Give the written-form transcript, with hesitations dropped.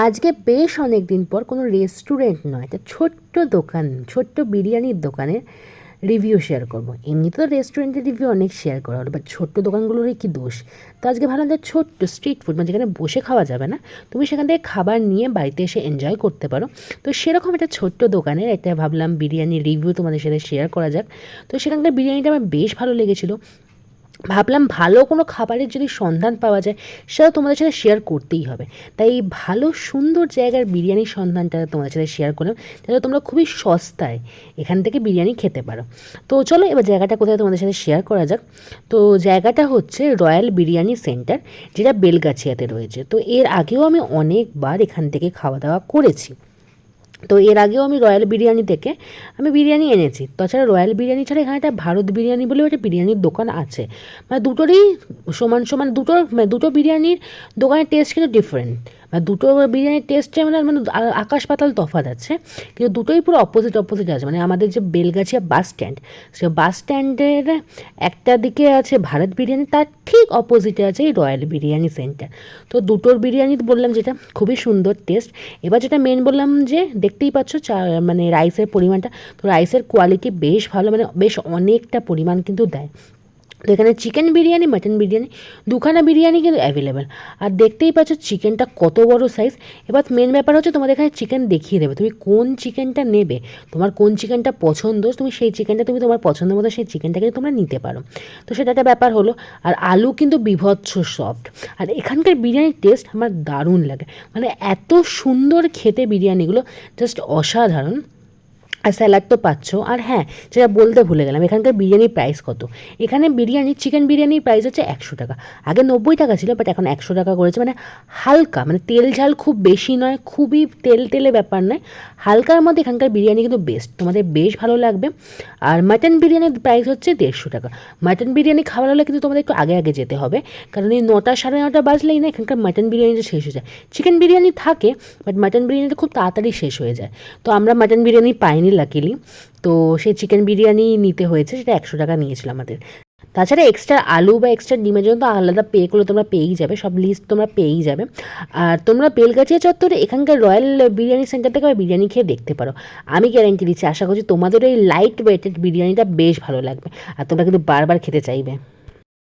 আজকে বেশ অনেক দিন পর কোনো রেস্টুরেন্ট নয়, একটা ছোট্ট দোকান, ছোট্ট বিরিয়ানির দোকানের রিভিউ শেয়ার করব। এমনিতে তো রেস্টুরেন্টের রিভিউ অনেক শেয়ার করা হলো, বাট ছোট্ট দোকানগুলোরই কি দোষ। তো আজকে ভাবলাম যে ছোট্ট স্ট্রিট ফুড, মানে যেখানে বসে খাওয়া যাবে না, তুমি সেখান থেকে খাবার নিয়ে বাড়িতে এসে এনজয় করতে পারো। তো সেরকম একটা ছোট্ট দোকানের একটা ভাবলাম বিরিয়ানির রিভিউ তোমাদের সাথে শেয়ার করা যাক। তো সেখানকার বিরিয়ানিটা আমার বেশ ভালো লেগেছিলো। ভাবলাম ভালো কোনো খাবারের যদি সন্ধান পাওয়া যায় সেটা তোমাদের সাথে শেয়ার করতেই হবে। তাই এই ভালো সুন্দর জায়গার বিরিয়ানির সন্ধানটা তোমাদের সাথে শেয়ার করলাম, যাতে তোমরা খুবই সস্তায় এখান থেকে বিরিয়ানি খেতে পারো। তো চলো এবার জায়গাটা কোথায় তোমাদের সাথে শেয়ার করা যাক। তো জায়গাটা হচ্ছে রয়্যাল বিরিয়ানি সেন্টার, যেটা বেলগাছিয়াতে রয়েছে। তো এর আগেও আমি অনেকবার এখান থেকে খাওয়া দাওয়া করেছি। তো এর আগেও আমি রয়্যাল বিরিয়ানি থেকে আমি বিরিয়ানি এনেছি। তাছাড়া রয়্যাল বিরিয়ানি ছাড়া এখানে একটা ভারত বিরিয়ানি বলেও একটা বিরিয়ানির দোকান আছে। মানে দুটোরই সমান সমান, দুটো বিরিয়ানির দোকানের টেস্ট কিন্তু ডিফারেন্ট। মানে দুটো বিরিয়ানির টেস্টে মানে মানে আকাশ পাতাল তফাৎ আছে, কিন্তু দুটোই পুরো অপোজিট আছে। মানে আমাদের যে বেলগাছিয়া বাস স্ট্যান্ড, সে বাস স্ট্যান্ডের একটা দিকে আছে ভারত বিরিয়ানি, তার ঠিক অপোজিটে আছে এই রয়্যাল বিরিয়ানি সেন্টার। তো দুটোর বিরিয়ানি বললাম যেটা খুবই সুন্দর টেস্ট। এবার যেটা মেন বললাম যে দেখতেই পাচ্ছ মানে রাইসের পরিমাণটা, তো রাইসের কোয়ালিটি বেশ ভালো, মানে বেশ অনেকটা পরিমাণ কিন্তু দেয়। তো এখানে চিকেন বিরিয়ানি, মাটন বিরিয়ানি, দুখানা বিরিয়ানি কিন্তু অ্যাভেলেবেল। আর দেখতেই পাচ্ছ চিকেনটা কত বড় সাইজ। এবার মেন ব্যাপার হচ্ছে তোমাদের এখানে চিকেন দেখিয়ে দেবে, তুমি কোন চিকেনটা নেবে, তোমার কোন চিকেনটা পছন্দ, তুমি সেই চিকেনটা তুমি তোমার পছন্দ মতো সেই চিকেনটা কিন্তু তোমরা নিতে পারো। তো সেটা একটা ব্যাপার হলো। আর আলু কিন্তু বিভৎস সফট। আর এখানকার বিরিয়ানির টেস্ট আমার দারুণ লাগে, মানে এত সুন্দর খেতে বিরিয়ানিগুলো, জাস্ট অসাধারণ। আর স্যালাড তো পাচ্ছ। আর হ্যাঁ, যেটা বলতে ভুলে গেলাম, এখানকার বিরিয়ানির প্রাইস কত। এখানে চিকেন বিরিয়ানির প্রাইস হচ্ছে 100 টাকা। আগে 90 টাকা ছিল, বাট এখন 100 টাকা করেছে। মানে হালকা, মানে তেল ঝাল খুব বেশি নয়, খুবই তেলে ব্যাপার নয়, হালকার মধ্যে এখানকার বিরিয়ানি কিন্তু বেস্ট, তোমাদের বেশ ভালো লাগবে। আর মাটন বিরিয়ানির প্রাইস হচ্ছে 150 টাকা। মাটন বিরিয়ানি খাবার হলে কিন্তু তোমাদের একটু আগে যেতে হবে, কারণ এই 9টা সাড়ে 9টা বাজলেই না এখানকার মাটন বিরিয়ানিটা শেষ হয়ে যায়। চিকেন বিরিয়ানি থাকে, বাট মাটন বিরিয়ানিটা খুব তাড়াতাড়ি শেষ হয়ে যায়। তো আমরা মাটন বিরিয়ানি পাইনি লাকিলি, তো সেই চিকেন বিরিয়ানি নিতে হয়েছে, সেটা 100 টাকা নিয়েছিল আমাদের। তাছাড়া এক্সট্রা আলু বা এক্সট্রা ডিমের জন্য তো আলাদা পে করলে তোমরা পেয়েই যাবে, সব লিস্ট তোমরা পেয়েই যাবে। আর তোমরা বেলগাছিয়া চত্বরে এখানকার রয়্যাল বিরিয়ানি সেন্টার থেকে বিরিয়ানি খেয়ে দেখতে পারো। আমি গ্যারান্টি দিচ্ছি, আশা করছি তোমাদের এই লাইট ওয়েটেড বিরিয়ানিটা বেশ ভালো লাগবে, আর তোমরা কিন্তু বারবার খেতে চাইবে।